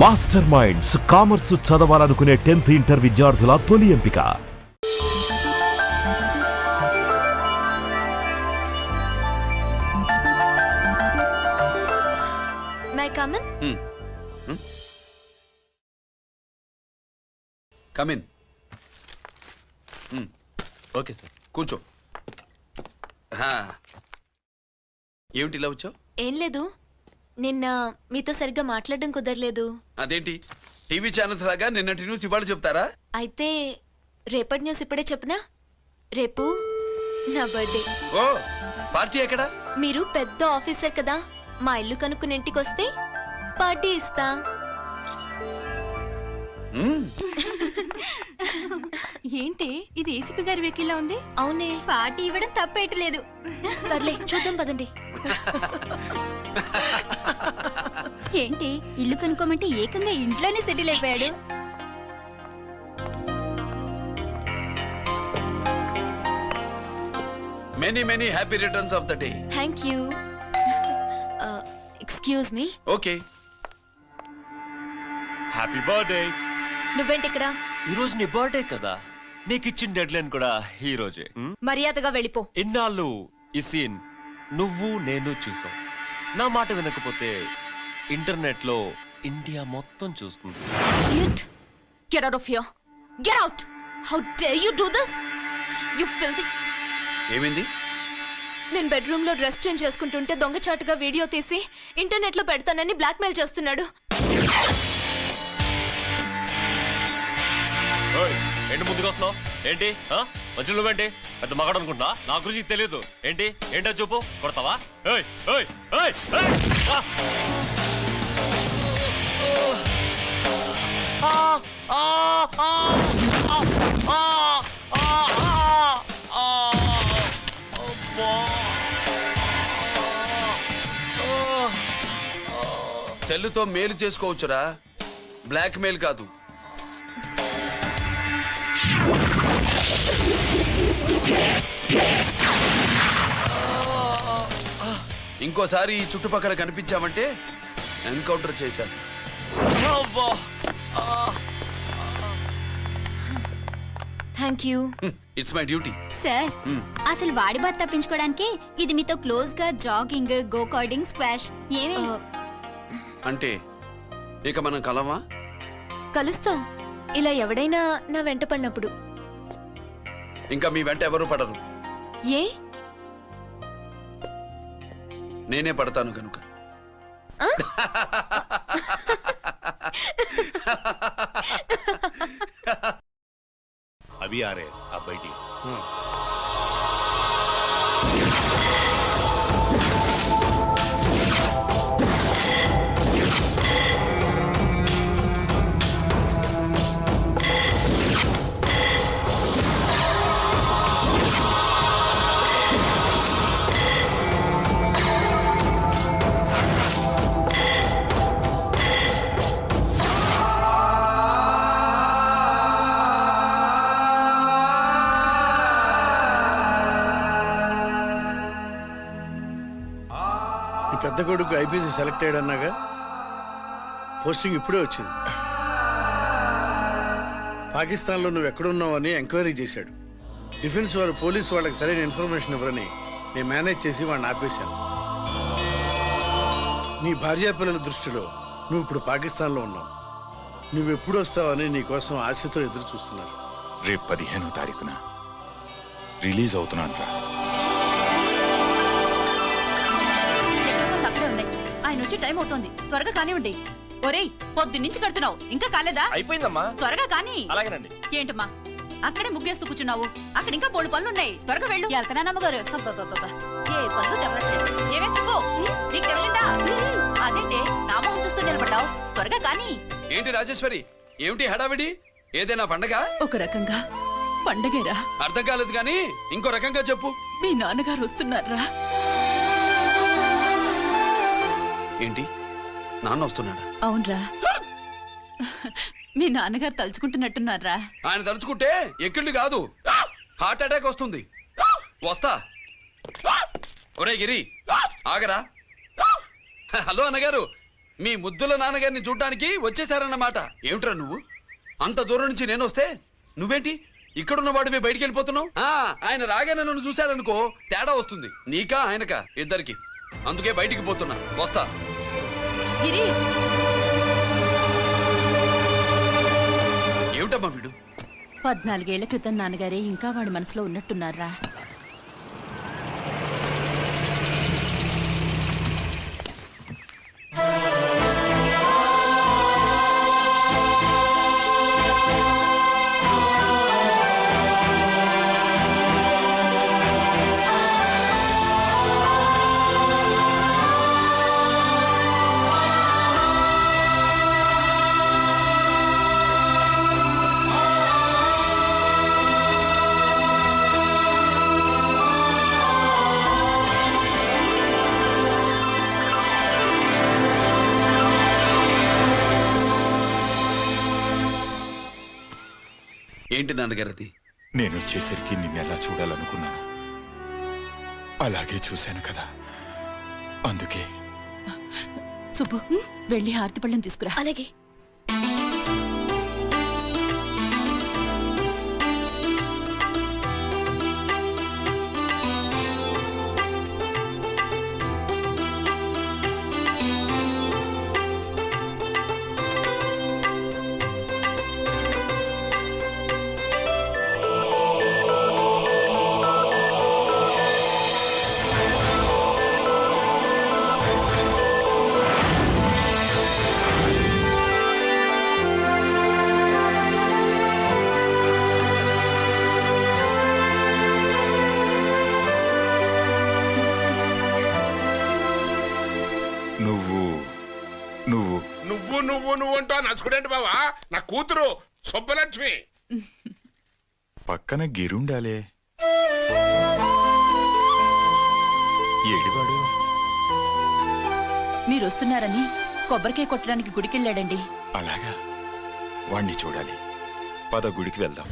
Master minds commerce చదవాలనుకునే 10th inter విద్యార్థుల తొలి ఎంపిక. May I come in? Come in. Okay sir, కూర్చో. ఏమిటి ఇలా వచ్చావు? ఏం లేదు, నిన్న మీతో సరిగ్గా మాట్లాడడం కుదరలేదు. అదేంటి, టీవీ ఛానల్స్ లాగా నిన్నటి న్యూస్ ఇవాళ చెప్తారా? అయితే రేపటి న్యూస్ ఇప్పుడే చెప్పనా? రేపు నా బర్త్డే. ఓ, పార్టీ ఎక్కడ? మీరు పెద్ద ఆఫీసర్ కదా, మా ఇల్లు కనుక్కుని ఇంటికి వస్తే పార్టీ ఇస్తా. ఏంటి ఇది ఏసీపీ గారి వెకిల్లా ఉంది? అవునే, పార్టీ ఇవ్వడం తప్పేయట్లేదు. సర్లే చూద్దాం పదండి. ఏంటి ఇల్లు కనుక్కోమంటే ఏకంగా ఇంట్లోనే సెటిల్ అయిపోయాడు. Many many happy returns of the day. Thank you. Excuse me. Okay. Happy birthday. నువ్వేంటి ఇక్కడ? ఈ రోజు నీ బర్త్డే కదా, నీకు ఇచ్చిన డెడ్ లైన్ కూడా ఈ రోజే. మర్యాదగా వెళ్ళిపో. ఇన్నాళ్ళు ఈ సీన్ నువ్వు నేను చూసాం. నా మాట వినకపోతే ఇంటర్నెట్ లో ఇండియా మొత్తం చూస్తుంది. Idiot! Get out of here! Get out! How dare you do this? You filthy! ఏమైంది? నేను బెడ్రూమ్ లో డ్రెస్ చేంజ్ చేసుకుంటుంటే దొంగచాటుగా వీడియో తీసి ఇంటర్నెట్ లో పెడతానని బ్లాక్మెయిల్ చేస్తున్నాడు. ఏంటి ముందుకు వస్తున్నావు? ఏంటి మంచి నువ్వేంటి పెద్ద మగాడు అనుకుంటా? నా గురించి తెలియదు ఏంటి? ఏంటో చూపు, కొడతావా? సెల్లుతో మేలు చేసుకోవచ్చురా, బ్లాక్ మెయిల్ కాదు. ఇంకోసారి ఈ చుట్టుపక్కల కనిపించామంటే ఎన్కౌంటర్ చేశాను. Thank you. It's my duty. Sir అసలు వాడి బాధ తప్పించుకోవడానికి ఇది మీతో క్లోజ్ గా జాగింగ్, గో కార్డింగ్, స్క్వాష్ ఏమే అంటే ఇక మనం కలవా? కలుస్తాం, ఇలా ఎవడైనా నా వెంట పడినప్పుడు. ఇంకా మీ వెంట ఎవరు పడరు. ఏ? నేనే పడతాను కనుక. अभी आ रहे आप बैठिए। పెద్ద కొడుకు ఐపీసీ సెలెక్ట్ అయ్యాడన్నాగా, పోస్టింగ్ ఇప్పుడే వచ్చింది. పాకిస్తాన్లో నువ్వు ఎక్కడున్నావు అని ఎంక్వైరీ చేశాడు. డిఫెన్స్ వారు పోలీసు వాళ్ళకి సరైన ఇన్ఫర్మేషన్ ఇవ్వరని నేను మేనేజ్ చేసి వాడిని ఆపేశాను. నీ భార్యా పిల్లల దృష్టిలో నువ్వు ఇప్పుడు పాకిస్తాన్లో ఉన్నావు. నువ్వెప్పుడు వస్తావని నీ కోసం ఆశతో ఎదురు చూస్తున్నారు. రేపు 15వ తారీఖున రిలీజ్ అవుతున్నాను రా. ఆయన వచ్చి టైం అవుతోంది, త్వరగా కానివ్వండి. ఒరేయ్, పొద్దున్నుంచి కడుతున్నావు, ఇంకా కాలేదా? అయిపోయిందమ్మా, త్వరగా కానీ. అలాగేనండి. ఏంటమ్మా అక్కడే ముగ్గేస్తూ కూర్చున్నావు? అక్కడ ఇంకా 3 పనులున్నాయి, త్వరగా వెళ్ళు. వెళ్తానా నమ్మగారు? ఏ పనులు తెవరట్లేదు. ఏమే సుబ్బు, నీకు తెవలిందా? అదేంటే నా మొహం చూస్తూ నిలబడ్డావు, త్వరగా కానీ. ఏంటి రాజేశ్వరి, ఏమిటి హడావిడి? ఏదైనా పండగ? ఒక రకంగా పండగేరా. అర్థం కాలేదు కానీ ఇంకో రకంగా చెప్పు. మీ నాన్నగారు వస్తున్నారా? ఏంటి, నాన్న వస్తున్నాడా? అవునరా, మీ నాన్నగారు తలుచుకుంటున్నట్టున్నారా? ఆయన తలుచుకుంటే ఎక్కిళ్ళు కాదు, హార్ట్ అటాక్ వస్తుంది. వస్తా. ఒరే గిరి, ఆగరా. హలో అన్నగారు, మీ ముద్దుల నాన్నగారిని చూడ్డానికి వచ్చేసారన్నమాట. ఏమిట్రా నువ్వు? అంత దూరం నుంచి నేను వస్తే నువ్వేంటి ఇక్కడున్న వాడివి బయటికి వెళ్ళిపోతున్నావు? ఆయన రాగానే నన్ను చూశారనుకో తేడా వస్తుంది, నీకా ఆయనకా ఇద్దరికి. అందుకే బయటికి పోతున్నా, వస్తా. గిరి ఏమిటమ్మా వీడు? 14 ఏళ్ల క్రితం నాన్నగారే ఇంకా వాడి మనసులో ఉన్నట్టున్నారా? ఏంటి నాన్నగారు అది? నేను వచ్చేసరికి నిన్నెలా చూడాలనుకున్నాను అలాగే చూశాను కదా, అందుకే. సుబ్బు వెళ్ళి హారతి పళ్ళని తీసుకురా. అలాగే. నువ్వు అంటా నచ్చుకునేంటి బావా? నా కూతురు సుబ్బలక్ష్మి. పక్కన గిరుండాలే, ఏడివాడు? మీరు వస్తున్నారని కొబ్బరికాయ కొట్టడానికి గుడికెళ్ళాడండి. అలాగా, వాణ్ణి చూడాలి. పద గుడికి వెళ్దాం.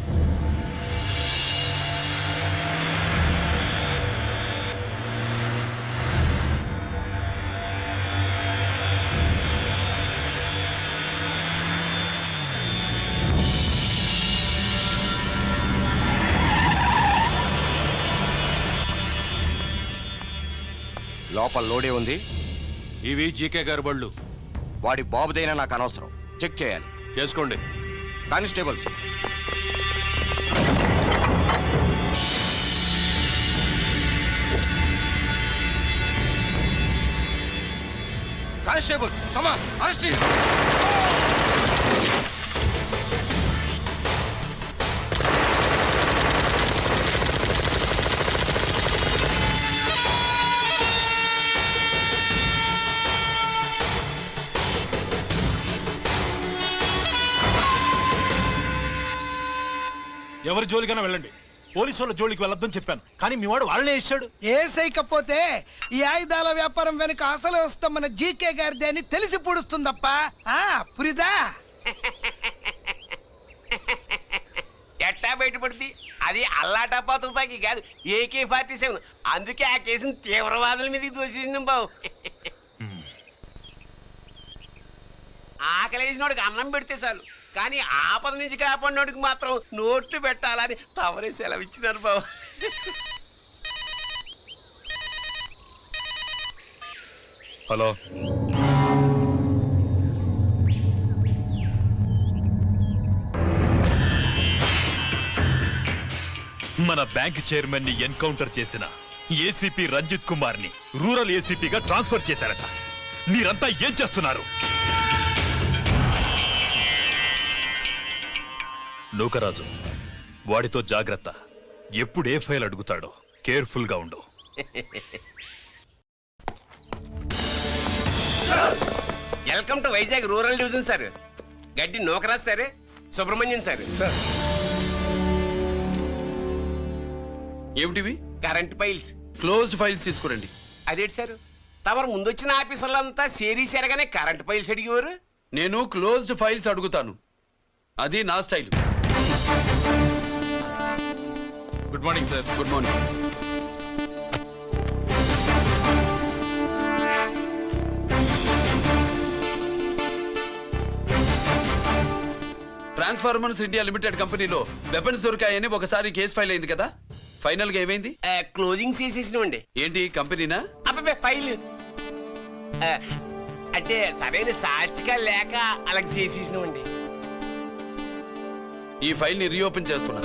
లోపల లోడే ఉంది. ఇవి జీకే గారి బళ్ళు. వాడి బాబుదైనా నాకు అనవసరం, చెక్ చేయాలి. చేసుకోండి. కానిస్టేబుల్స్, కానిస్టేబుల్స్, కమాన్, అరెస్ట్ హిమ్. ఎవరి జోలికైనా వెళ్ళండి, పోలీసు వాళ్ళ జోలికి వెళ్ళొద్దని చెప్పాను, కానీ మీ వాడు వాళ్ళనే ఇచ్చాడు. ఏసైకపోతే ఈ ఆయుధాల వ్యాపారం వెనుక అసలు వస్తాం మన జీకే గారిదే అని తెలిసి పూడుస్తుందప్ప. పురిదా ఎట్టా బయటపడుతుంది? అది అల్లాటప్పా తుపాకి కాదు, AK-47. అందుకే ఆ కేసుని తీవ్రవాదుల మీదకి దోషింది బావు. ఆకలేసినోడికి అన్నం పెడితే చాలు, కానీ ఆపద నుంచి కాపాడినోడికి మాత్రం నోట్లు పెట్టాలని తవరే సెలవు ఇచ్చినారు బాబు. హలో, మన బ్యాంక్ చైర్మన్ ని ఎన్కౌంటర్ చేసిన ఏసీపీ రంజిత్ కుమార్ ని రూరల్ ఏసీపీగా ట్రాన్స్ఫర్ చేశారట. మీరంతా ఏం చేస్తున్నారు? నూకరాజు, వాడితో జాగ్రత్త. ఎప్పుడు ఏ ఫైల్ అడుగుతాడో కేర్ఫుల్ గా ఉండు. Welcome to Vizag rural division sir. Gaddi Nookaraj sir, Subrahmanyam sir. ఏమిటివి? Current files. క్లోజ్డ్ ఫైల్స్ తీసుకురండి. అదేంటి సార్, తమరు ముందొచ్చిన ఆఫీసర్లంతా సేరీసారుగానే కరెంట్ ఫైల్స్ అడిగేవారు. నేను క్లోజ్డ్ ఫైల్స్ అడుగుతాను, అది నా style. Good morning sir. Good morning. Transformers India limited కంపెనీలో వెపన్స్ దొరికాయని ఒకసారి కేసు ఫైల్ అయింది కదా, ఫైనల్ గా ఏమైంది? క్లోజింగ్ చేసేసినవండి. ఏంటి కంపెనీనా? అబ్బాయి ఫైల్ అంటే సరైన సాక్షిగా లేక అలా చేసేసినవండి. ఈ ఫైల్ ని రీఓపెన్ చేస్తున్నా.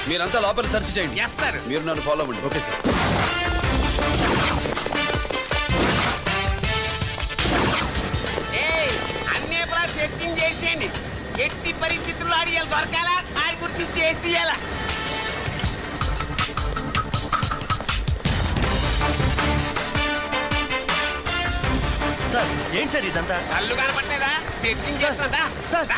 మీరంతా లోపల సెర్చ్ చేయండి. Yes sir. మీరు నన్ను ఫాలో అవ్వండి. Okay sir. అన్నీ సెర్చింగ్ చేసేయండి. ఎట్టి పరిస్థితుల్లో ఆడియాలి దొరకాలా, ఆడి గురించి చేసేయాలా. సార్ ఏంటి సార్ ఇదంతా? కళ్ళు కనపట్టలేదా? సెర్చింగ్ చేస్తుందా సార్?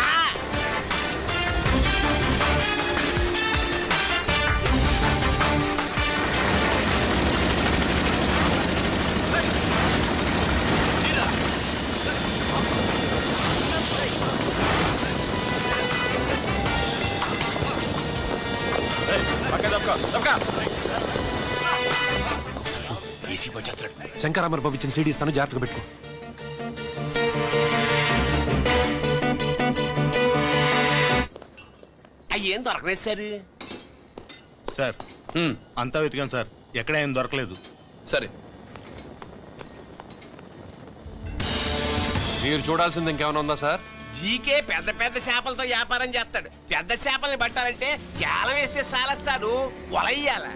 శంకరామర్ పంపించిన సీడీ ఇస్తాను, జాగ్రత్తగా పెట్టుకో. అయ్యేం దొరకలేదు సార్. సార్ అంతా వెతికాను సార్, ఎక్కడ ఏం దొరకలేదు. సరే, మీరు చూడాల్సింది ఇంకేమైనా ఉందా సార్? జీకే పెద్ద పెద్ద చేపలతో వ్యాపారం చేస్తాడు. పెద్ద చేపల్ని పట్టాలంటే జాలం వేస్తే సాలస్తాడు, వలయ్యాల.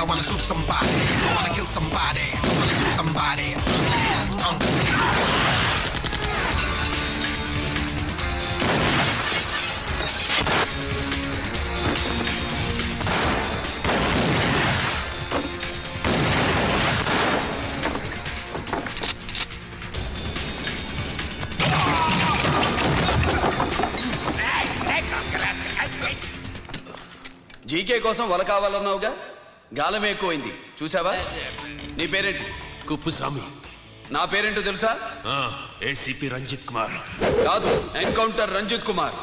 I wanna shoot somebody, I wanna kill somebody, I wanna shoot somebody. GK కోసం వల కావాలన్నావుగా, గాలమే ఎక్కువైంది చూసావా? నీ పేరేంటి? కుప్పుస్వామి. నా పేరేంటో తెలుసా? ఏసీపీ రంజిత్ కుమార్. కాదు, ఎన్కౌంటర్ రంజిత్ కుమార్.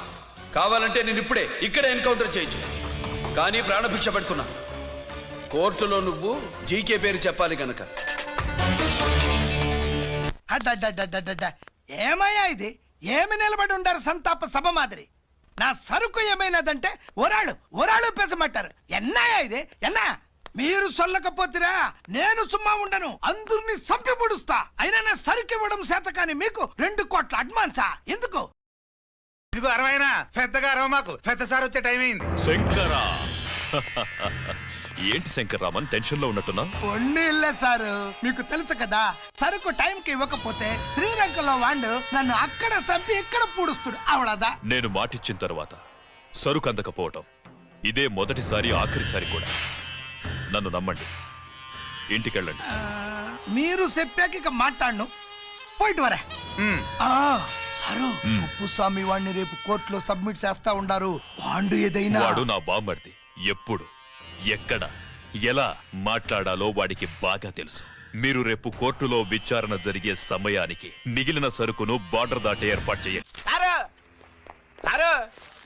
కావాలంటే నేను ఇప్పుడే ఇక్కడే ఎన్కౌంటర్ చేయొచ్చు, కానీ ప్రాణభిక్ష పెడుతున్నా. కోర్టులో నువ్వు జీకే పేరు చెప్పాలి గనక. ఏమయ్యా ఇది? ఏమి నిలబడి ఉండారు సంతాప సభ మాదిరి? నా సరుకు ఏమైనదంటే ఒరాళ్ళు ఒరాళ్ళు పెసమంటారు. ఎన్నాయా ఇది ఎన్నా మీరు సొల్లకపోతురా నేను సుమ్మా ఉండను అందరిని సంపి పొడుస్తా అయినా నా సరుకు ఇవ్వడం చేత కానీ మీకు 2 కోట్ల అడ్వాన్సా ఎందుకు ఇదిగో అరవైనా పెద్దగా అరవ మాకు పెద్ద సార్ వచ్చే టైం అయింది. శంకరా ఏంటి శంకర్ రామన్ టెన్షన్ లో ఉన్నట్టున్నా? ఇల్లే సారు మీకు తెలుసు కదా సరుకు టైంకి ఇవ్వకపోతే శ్రీరంగంలో వాడు నన్ను అక్కడ సంపి ఇక్కడ పూడుస్తుడు అవడదా. నేను మాటిచ్చిన తర్వాత సరుకు అందకపోవటం ఇదే మొదటిసారి ఆఖరిసారి కూడా. నన్ను నమ్మండి, ఇంటికెళ్ళండి. మీరు చెప్పాక ఇక మాట్లాడను పోయిట్ వరా. సారు ఉప్పుస్వామి వాడిని రేపు కోర్టులో సబ్మిట్ చేస్తా ఉండారు. వాడు ఏదైనా వాడు నా బామ్మర్ది. ఎప్పుడు ఎక్కడ ఎలా మాట్లాడాలో వాడికి బాగా తెలుసు. మీరు రేపు కోర్టులో విచారణ జరిగే సమయానికి మిగిలిన సరుకును బార్డర్ దాటి ఏర్పాటు చేయండి.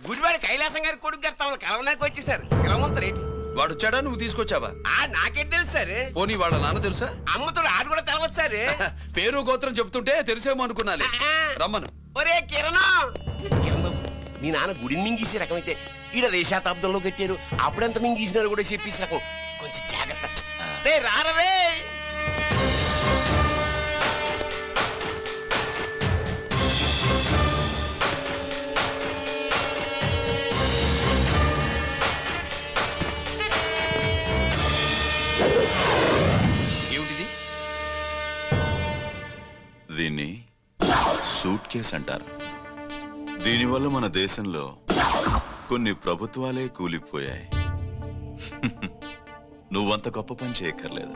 గుడివాడి కైలాసం గారి కొడుకు గారు తమను కలవడానికి వచ్చేసారు. కలవమంటారేంటి? వాడు వచ్చాడా నువ్వు తీసుకొచ్చావా? నాకేం తెలుసు సార్. పోనీ వాళ్ళ నాన్న తెలుసా? అమ్మతో ఆడు కూడా తెలవచ్చు సార్. పేరు గోత్రం చెప్తుంటే తెలిసేమో అనుకున్నాలే. రమ్మను. ఒరే కిరణ్ మీ నాన్న గుడిని మింగేసే రకమైతే ఈడ శతాబ్దంలో కట్టారు. అప్పుడెంత మింగేసినారు కూడా చెప్పేసి రకం. కొంచెం జాగ్రత్త. రారవే ఏమిటిది? దీన్ని సూట్ కేస్ అంటారు. దీనివల్ల మన దేశంలో కొన్ని ప్రభుత్వాలే కూలిపోయాయి. నువ్వంత గొప్ప పని చేయక్కర్లేదు.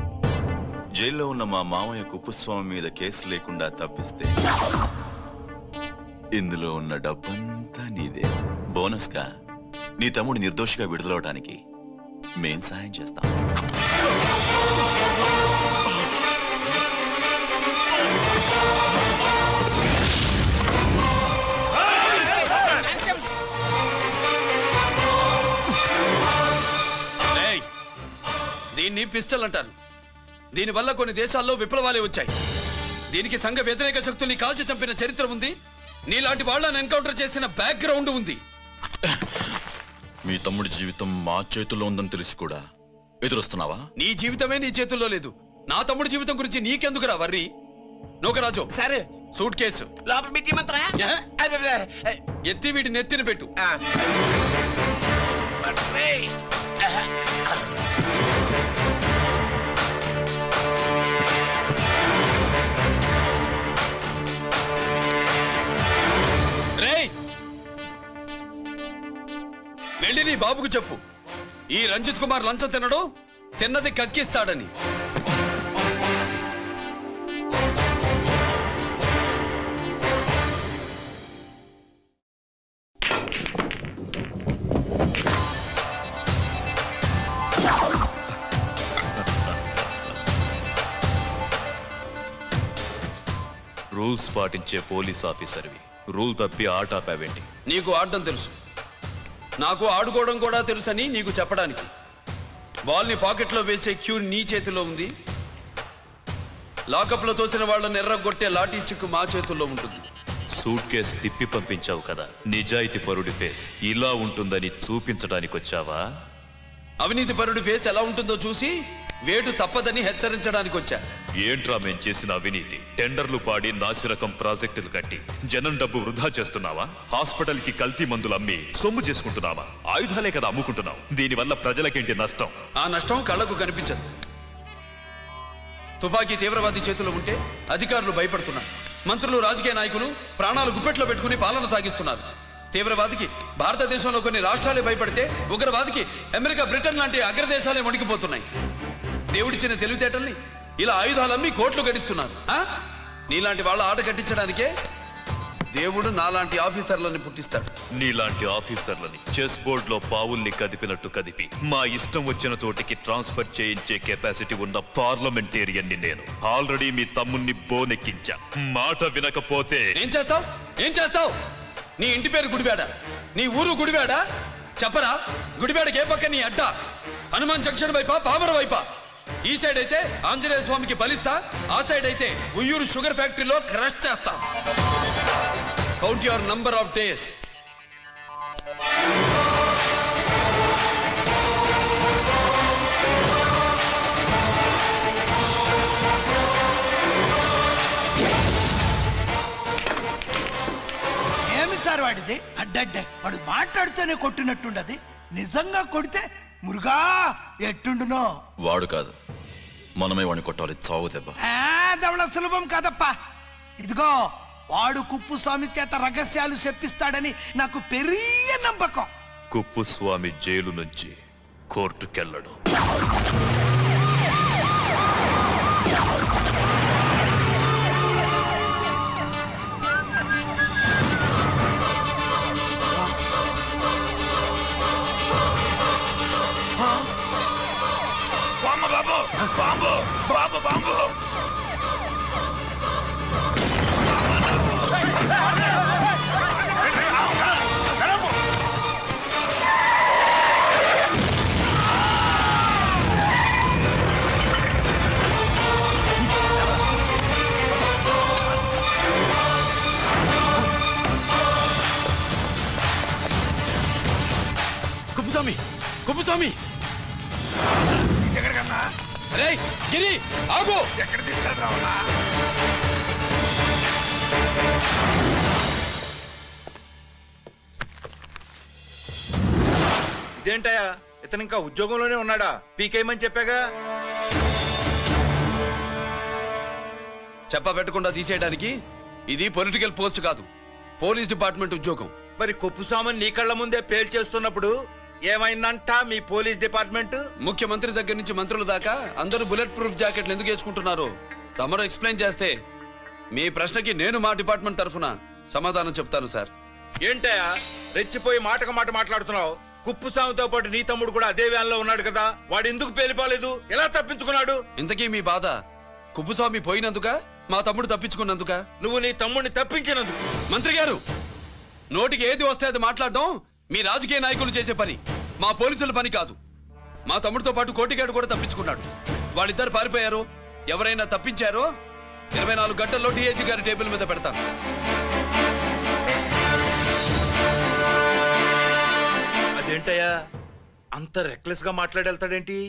జైల్లో ఉన్న మా మామయ్య కుప్పుస్వామి మీద కేసు లేకుండా తప్పిస్తే ఇందులో ఉన్న డబ్బంతా నీదే. బోనస్గా నీ తమ్ముడు నిర్దోషిగా విడుదలవడానికి మేం సాయం చేస్తాం. దీన్ని పిస్టల్ అంటారు. దీనివల్ల కొన్ని దేశాల్లో విప్లవాలే వచ్చాయి. దీనికి సంఘ వ్యతిరేక శక్తుల్ని కాల్చి చంపిన చరిత్ర ఉంది. నీలాంటి వాళ్ళని ఎన్కౌంటర్ చేసిన బ్యాక్గ్రౌండ్ ఉంది. మీ తమ్ముడి జీవితం మా చేతుల్లో ఉందని తెలిసి కూడా ఎదురొస్తున్నావా? నీ జీవితమే నీ చేతుల్లో లేదు. నా తమ్ముడి జీవితం గురించి నీకెందుకురా వర్రి? నోకరాజు సరే సూట్ కేసు లోపల పెట్టి మంత్రా ఎత్తి వీటి నెత్తిన పెట్టు. వెళ్ళి నీ బాబుకు చెప్పు, ఈ రంజిత్ కుమార్ లంచం తినడు, తిన్నది కక్కిస్తాడని. రూల్స్ పాటించే పోలీస్ ఆఫీసర్వి రూల్ తప్పి ఆట ఆపావేంటి? నీకు ఆడడం తెలుసు, నాకు ఆడుకోవడం కూడా తెలుసని నీకు చెప్పడానికి. బాల్ని పాకెట్లో వేసే క్యూ నీ చేతిలో ఉంది. లాకప్లో తోసిన వాళ్ళని ఎర్రగొట్టే లాఠీ స్టిక్ మా చేతుల్లో ఉంటుంది. సూట్ కేసు తిప్పి పంపించావు కదా, నిజాయితీ పరుడి ఫేస్ ఇలా ఉంటుందని చూపించడానికి వచ్చావా? అవినీతి పరుడి ఫేస్ ఎలా ఉంటుందో చూసి వేటు తప్పదని హెచ్చరించడానికి వచ్చా. ఏంట్రా మేం చేసిన అవినీతి? టెండర్లు పాడి నాసిరకం ప్రాజెక్టులు కట్టి జనం డబ్బు వృధా చేస్తున్నావా? హాస్పిటల్ కి కల్తీ మందులు అమ్మి సొమ్ము చేసుకుంటున్నావా? ఆయుధాలే కదా అమ్ముకుంటున్నావు. దీనివల్ల ప్రజలకేంటి నష్టం? ఆ నష్టం కళ్ళకు కనిపించదు. తుపాకీ తీవ్రవాది చేతిలో ఉంటే అధికారులు భయపడుతున్నారు. మంత్రులు, రాజకీయ నాయకులు ప్రాణాలు గుప్పెట్లో పెట్టుకుని పాలన సాగిస్తున్నారు. తీవ్రవాదికి భారతదేశంలో కొన్ని రాష్ట్రాలే భయపడితే ఉగ్రవాదికి అమెరికా, బ్రిటన్ లాంటి అగ్రదేశాలే వణికిపోతున్నాయి. దేవుడిచ్చిన తెలివితేటల్ని ఇలా ఆయుధాలమ్మి కోట్లు గడిస్తున్నారు. నీలాంటి వాళ్ళ ఆట కట్టించడానికే దేవుడు నాలాంటి ఆఫీసర్లని పుట్టిస్తాడు. నీలాంటి ఆఫీసర్లని చెస్ బోర్డ్ లో పావుల్ని కదిపినట్టు కదిపి మా ఇష్టం వచ్చిన చోటికి ట్రాన్స్ఫర్ చేయించే కెపాసిటీ ఉన్న పార్లమెంటేరియన్ ని నేను. ఆల్రెడీ మీ తమ్ముణ్ణి బోనెక్కించా. మాట వినకపోతే ఏం చేస్తావు? ఏం చేస్తావు? నీ ఇంటి పేరు గుడివాడ, నీ ఊరు గుడివాడ. చెప్పరా, గుడివాడకి ఏ పక్క నీ అడ్డ? హనుమాన్ జంక్షన్ వైపా, పామర వైపా? ఈ సైడ్ అయితే ఆంజనేయ స్వామికి బలిస్తా, ఆ సైడ్ అయితే ఉయ్యూరు షుగర్ ఫ్యాక్టరీలో క్రష్ చేస్తా. Count your number of days. చూస్తేనే కొట్టినట్టుండది, నిజంగా కొడితే మురుగా ఎట్టుండునో. వాడు కాదు, మనమే వాడిని కొట్టాలి, చావు దెబ్బ. దవళ సులభం కాదప్పా. ఇదిగో వాడు కుప్పుస్వామి చేత రహస్యాలు చెప్పిస్తాడని నాకు పెరియ నమ్మకం. కుప్పుస్వామి జైలు నుంచి కోర్టుకెళ్ళడు. Bomb bomb bomb Kuppuswamy, Kuppuswamy! ఎక్కడికన్నా? అరే గిరి, ఆగు! ఎక్కడ తీసుకెళ్తావన్నా? ఇదేంటయ్యా, ఇతను ఇంకా ఉద్యోగంలోనే ఉన్నాడా? పీకేయమని చెప్పాగా. చెప్ప పెట్టకుండా తీసేయడానికి ఇది పొలిటికల్ పోస్ట్ కాదు, పోలీస్ డిపార్ట్మెంట్ ఉద్యోగం. మరి కుప్పుస్వామిని నీ కళ్ళ ముందే పేల్చేస్తున్నప్పుడు ఏమైందంట మీ పోలీస్ డిపార్ట్మెంట్? ముఖ్యమంత్రి దగ్గర నుంచి మంత్రుల దాకా అందరూ బుల్లెట్ ప్రూఫ్ జాకెట్లు ఎందుకు వేసుకుంటున్నారు తమరు ఎక్స్ప్లెయిన్ చేస్తే మీ ప్రశ్నకి నేను మా డిపార్ట్మెంట్ తరఫున సమాధానం చెప్తాను సార్. ఏంటయ్యా రెచ్చిపోయి మాటకు మాట మాట్లాడుతున్నావు? కుప్పుస్వామితో పాటు నీ తమ్ముడు కూడా అదే వ్యాన్ లో ఉన్నాడు కదా, వాడు ఎందుకు పేలిపోలేదు? ఎలా తప్పించుకున్నాడు? ఇంతకీ మీ బాధ కుప్పుస్వామి పోయినందుక, మా తమ్ముడు తప్పించుకున్నందుక? నువ్వు నీ తమ్ముడిని తప్పించినందుకు. మంత్రి గారు, నోటికి ఏది వస్తే అది మాట్లాడడం మీ రాజకీయ నాయకులు చేసే పని, మా పోలీసుల పని కాదు. మా తమ్ముడితో పాటు కోటిగాడు కూడా తప్పించుకున్నాడు. వాళ్ళిద్దరు పారిపోయారు. ఎవరైనా తప్పించారో 24 గంటల్లో డిఐజీ గారి టేబుల్ మీద పెడతాను. అదేంటయ్యా అంత రెక్లెస్ గా మాట్లాడేళ్తాడేంటి?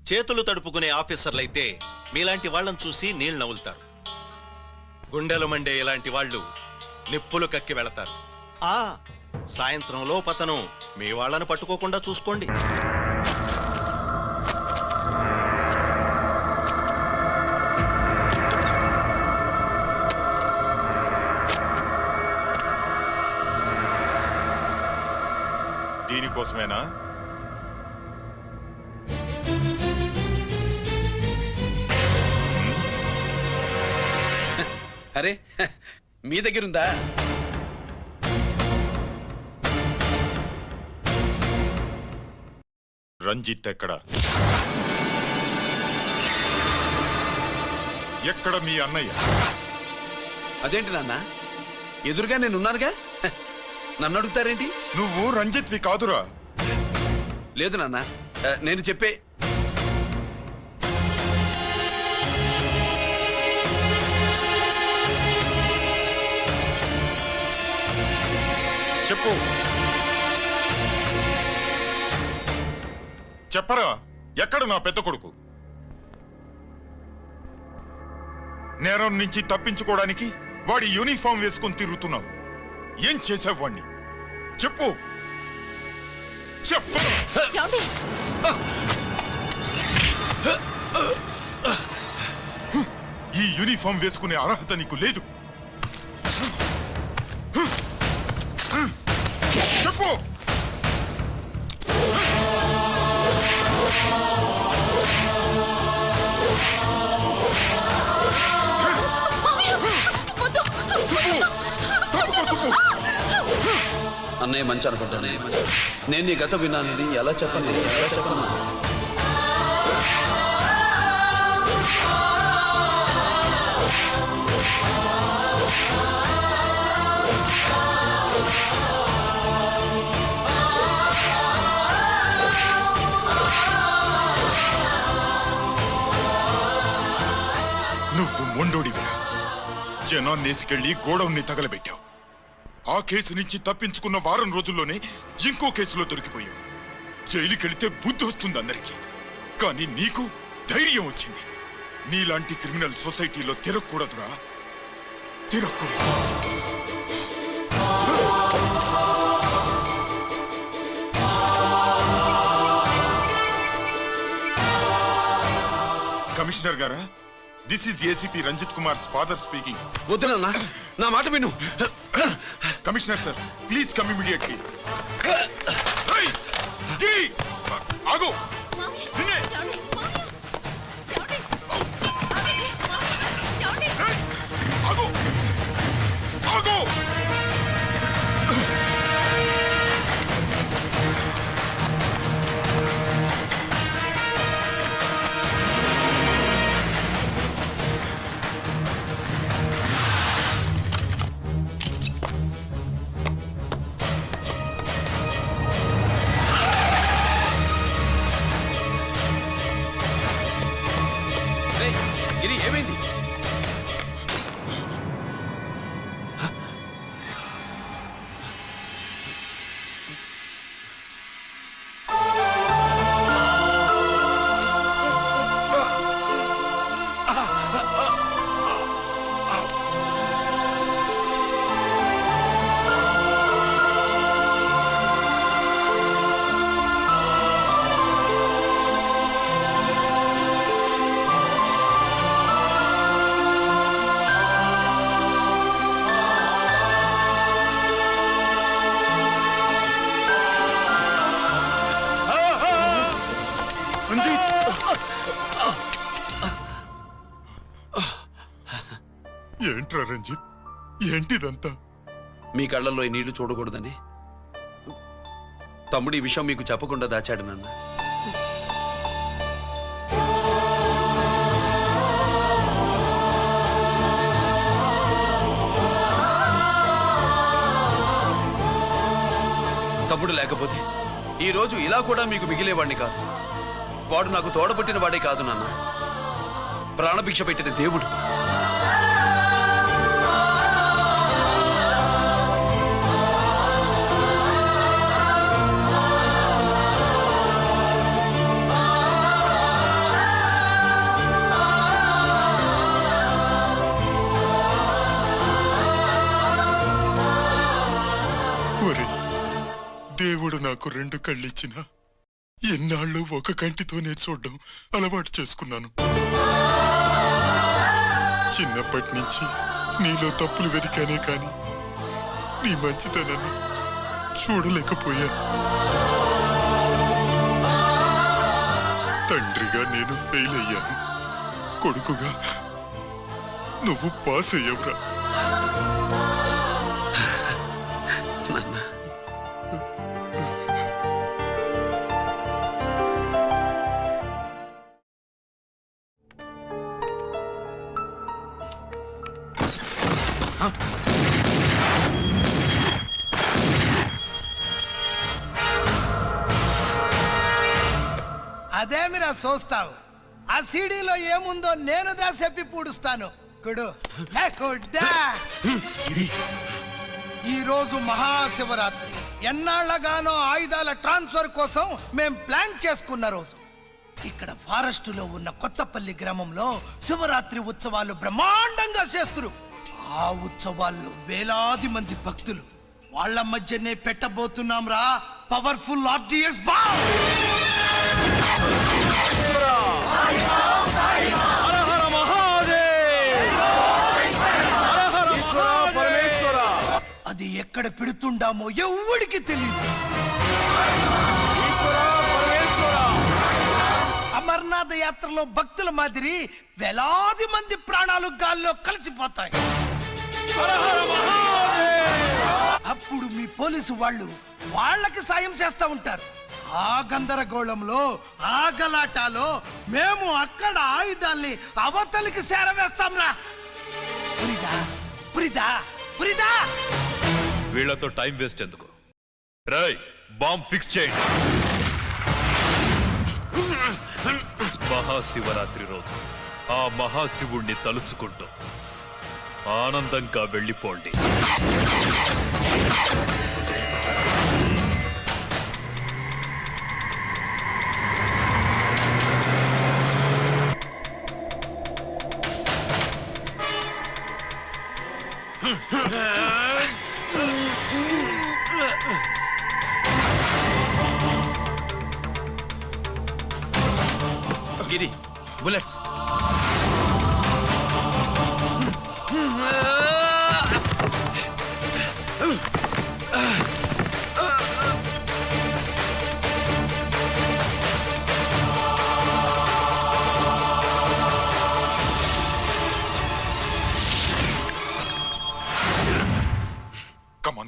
చేతులు తడుపుకునే ఆఫీసర్లైతే మీలాంటి వాళ్ళని చూసి నీళ్ళు నవ్వులుతారు. గుండెలు మండే ఇలాంటి వాళ్ళు నిప్పులు కక్కి వెళతారు. సాయంత్రంలో పతను మీ వాళ్ళను పట్టుకోకుండా చూసుకోండి. దీనికోసమేనా? అరే మీ దగ్గరుందా? రంజిత్ ఎక్కడ? ఎక్కడ మీ అన్నయ్య? అదేంటి నాన్న, ఎదురుగా నేనున్నానుగా, నన్ను అడుగుతారేంటి? నువ్వు రంజిత్వి కాదురా. లేదు నాన్న, నేను చెప్పే. చెప్పు, చెప్పరా, ఎక్కడ నా పెద్ద కొడుకు? నేరం నుంచి తప్పించుకోవడానికి వాడి యూనిఫామ్ వేసుకొని తిరుగుతున్నావు. ఏం చేసావు వాణ్ణి? చెప్పు, చెప్పు. ఈ యూనిఫామ్ వేసుకునే అర్హత నీకు లేదు. చెప్పు. అన్నయ్య మంచి అనుకుంటానే. నేను నీ గత విన్నానని ఎలా చెప్పను? నువ్వు మొండోడివిరా. జనాన్నేసుకెళ్లి గోడౌన్ని తగలబెట్టావు. ఆ కేసు నుంచి తప్పించుకున్న వారం రోజుల్లోనే ఇంకో కేసులో దొరికిపోయావు. జైలుకెళ్తే బుద్ధి వస్తుంది అందరికీ, కానీ నీకు ధైర్యం వచ్చింది. నీలాంటి క్రిమినల్ సొసైటీలో తిరగకూడదురా, తిరగకూడదు. కమిషనర్ గారా, this is ACP Ranjith Kumar father speaking. వద్దునన్నా, నా మాట విను. Commissioner sir, please come immediately. ఆగు. ఆగు. ఆగు. గిరి, ఏమైంది? ఏంట్రా రంజిత్, ఏంటిదంతా? మీ కళ్ళల్లో ఈ నీళ్లు చూడకూడదని తమ్ముడు ఈ విషయం మీకు చెప్పకుండా దాచాడు నాన్న. తమ్ముడు లేకపోతే ఈ రోజు ఇలా కూడా మీకు మిగిలేవాడిని కాదు. వాడు నాకు తోడబుట్టిన వాడే కాదు నాన్న, ప్రాణభిక్ష పెట్టిన దేవుడు. దేవుడు నాకు 2 కళ్ళిచ్చినా ఎన్నాళ్ళు ఒక కంటితోనే చూడడం అలవాటు చేసుకున్నాను. చిన్నప్పటి నుంచి నీలో తప్పులు వెతికానే కాని నీ మంచితనాన్ని చూడలేకపోయాను. తండ్రిగా నేను ఫెయిల్ అయ్యాను, కొడుకుగా నువ్వు పాస్ అయ్యావురా. అదేమిరా చూస్తావు? ఆ సీడీలో ఏముందో నేను దాసెప్పి పూడుస్తాను. కుడు ఈ రోజు మహాశివరాత్రి. ఎన్నాళ్లగానో ఆయుధాల ట్రాన్స్ఫర్ కోసం మేం ప్లాన్ చేసుకున్న రోజు. ఇక్కడ ఫారెస్ట్ లో ఉన్న కొత్తపల్లి గ్రామంలో శివరాత్రి ఉత్సవాలు బ్రహ్మాండంగా చేస్తున్నారు. ఆ ఉత్సవాల్లో వేలాది మంది భక్తులు. వాళ్ళ మధ్యనే పెట్టబోతున్నాం రా పవర్ఫుల్ ఆర్డిఎస్ బాంబ్. అది ఎక్కడ పెడుతుండామో ఎవడికి తెలియదు. అమర్నాథ్ యాత్రలో భక్తుల మాదిరి వేలాది మంది ప్రాణాలు గాల్లో కలిసిపోతాయి. అప్పుడు మీ పోలీసు వాళ్ళు వాళ్ళకి సాయం చేస్తా ఉంటారు. ఆ గందరగోళంలో, ఆ గలాటాలో మేము అక్కడ ఆయుధాల్ని అవతలికి చేరవేస్తాం రా. పురిదా పురిదా పురిదా. వీళ్లతో టైం వేస్ట్ ఎందుకు? రై, బాంబ్ ఫిక్స్ చేయండి. మహాశివరాత్రి రోజు ఆ మహాశివుణ్ణి తలుచుకుంటూ ఆనందంగా వెళ్ళిపోండి. గిరి, బుల్లెట్స్. కమాన్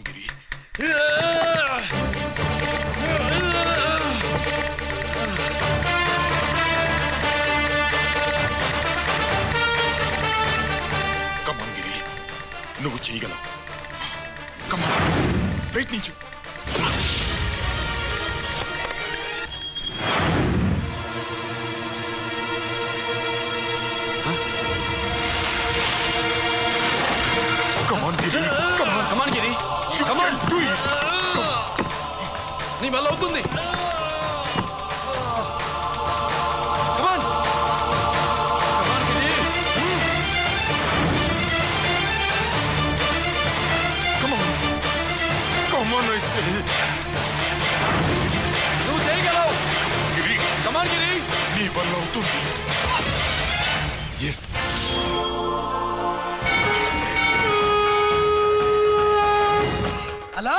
గిరి కమాన్ గిరి నువ్వు చేయగలవు కమాన్ ప్రయత్నించు కమాన్ గిరి కమాన్ కమాన్ గిరి కమాన్ డూ ఇట్ నీ వల్ల అవుతుంది కమాన్ కమాన్ గిరి కమాన్ కమాన్ ఐ సే నువ్వు చేయగలవు గిరి కమాన్ గిరి నీ వల్ల అవుతుంది ఎస్ హలో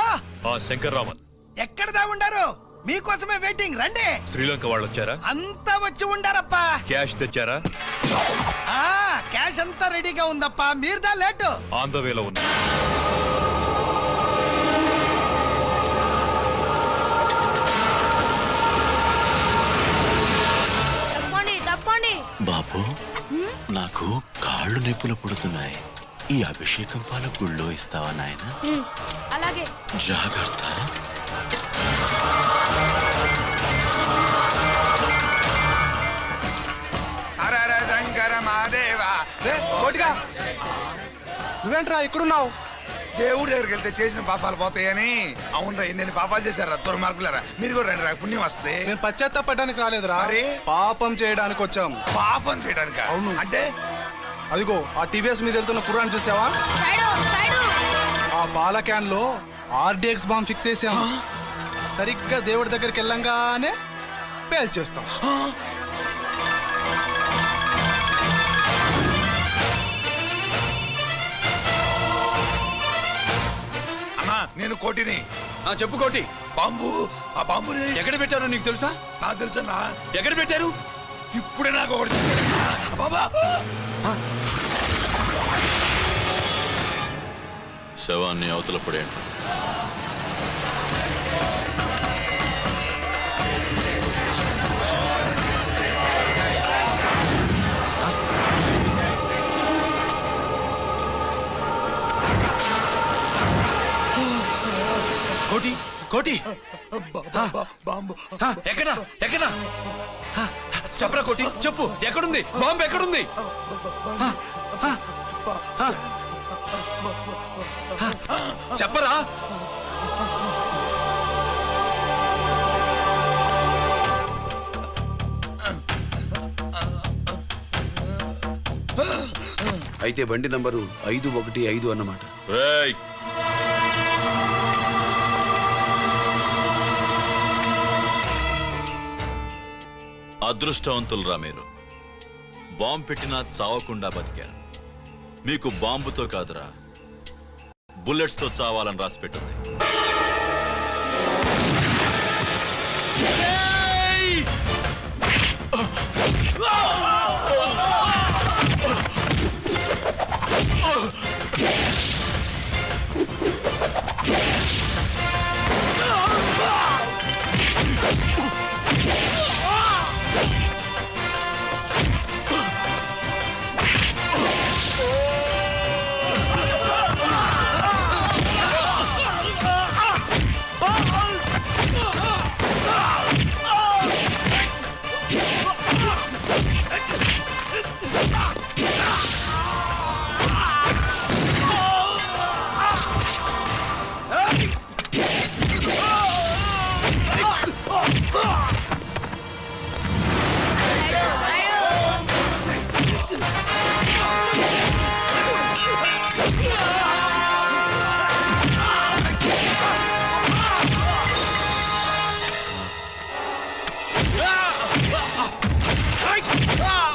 శంకర్ రామన్, ఎక్కడ దా ఉండారు? మీకోసమే వెయిటింగ్, రండి. శ్రీలంక వాళ్ళు వచ్చారా? అంతా వచ్చి ఉండారప్పా. క్యాష్ తెచ్చారా? క్యాష్ అంతా రెడీగా ఉందప్పా, మీరుదా లేటు. ఆన్ ద వేలో ఉంది. తప్పండి. బాబు నాకు కాళ్ళు నొప్పులు పుడుతున్నాయి. ఈ అభిషేకం పాల గుళ్ళో ఇస్తావా నాయన? అలాగే. జాగ్రత్త. నువ్వేంట్రా ఇక్కడున్నావు? దేవుడి దగ్గరికి వెళ్తే చేసిన పాపాలు పోతాయని. అవునరా, ఎన్ని పాపాలు చేశారా దుర్మార్గులారా. మీరు కూడా రండి రా, పుణ్యం వస్తుంది. నేను పశ్చాత్తాపడడానికి రాలేదురా, మరి పాపం చేయడానికి వచ్చాం. పాపం చేయడానికి? అవును. అంటే అదిగో ఆ టీవీఎస్ మీద వెళ్తున్న కుర్రాన్ని చూసావా? ఆ పాల క్యాన్ లో ఆర్డిఎక్స్ బాంబ్ ఫిక్స్ చేసాం. సరిగ్గా దేవుడి దగ్గరికి వెళ్ళంగానే పేల్చేస్తాం. అన్నా, నేను కోటిని. చెప్పు కోటి. బాంబు, ఆ బాంబుని ఎక్కడ పెట్టారో నీకు తెలుసా? నాకు తెలుసన్నా. ఎక్కడ పెట్టారు? ఇప్పుడే నాకు ఒకటి బాబా. శవాన్ని అవతల పడేయండి. కోటి కోటి బాంబు ఎక్కడ ఎక్కడ చెప్పరా కోటి, చెప్పు. ఎక్కడుంది బాంబు? ఎక్కడుంది? చెప్పరా. అయితే బండి నంబరు 515 అన్నమాట. అదృష్టవంతులరా మీరు. బాంబు పెట్టినా చావకుండా బతికారు. మీకు బాంబుతో కాదురా, బుల్లెట్స్ తో చావాలని రాసి పెట్టింది. Ah!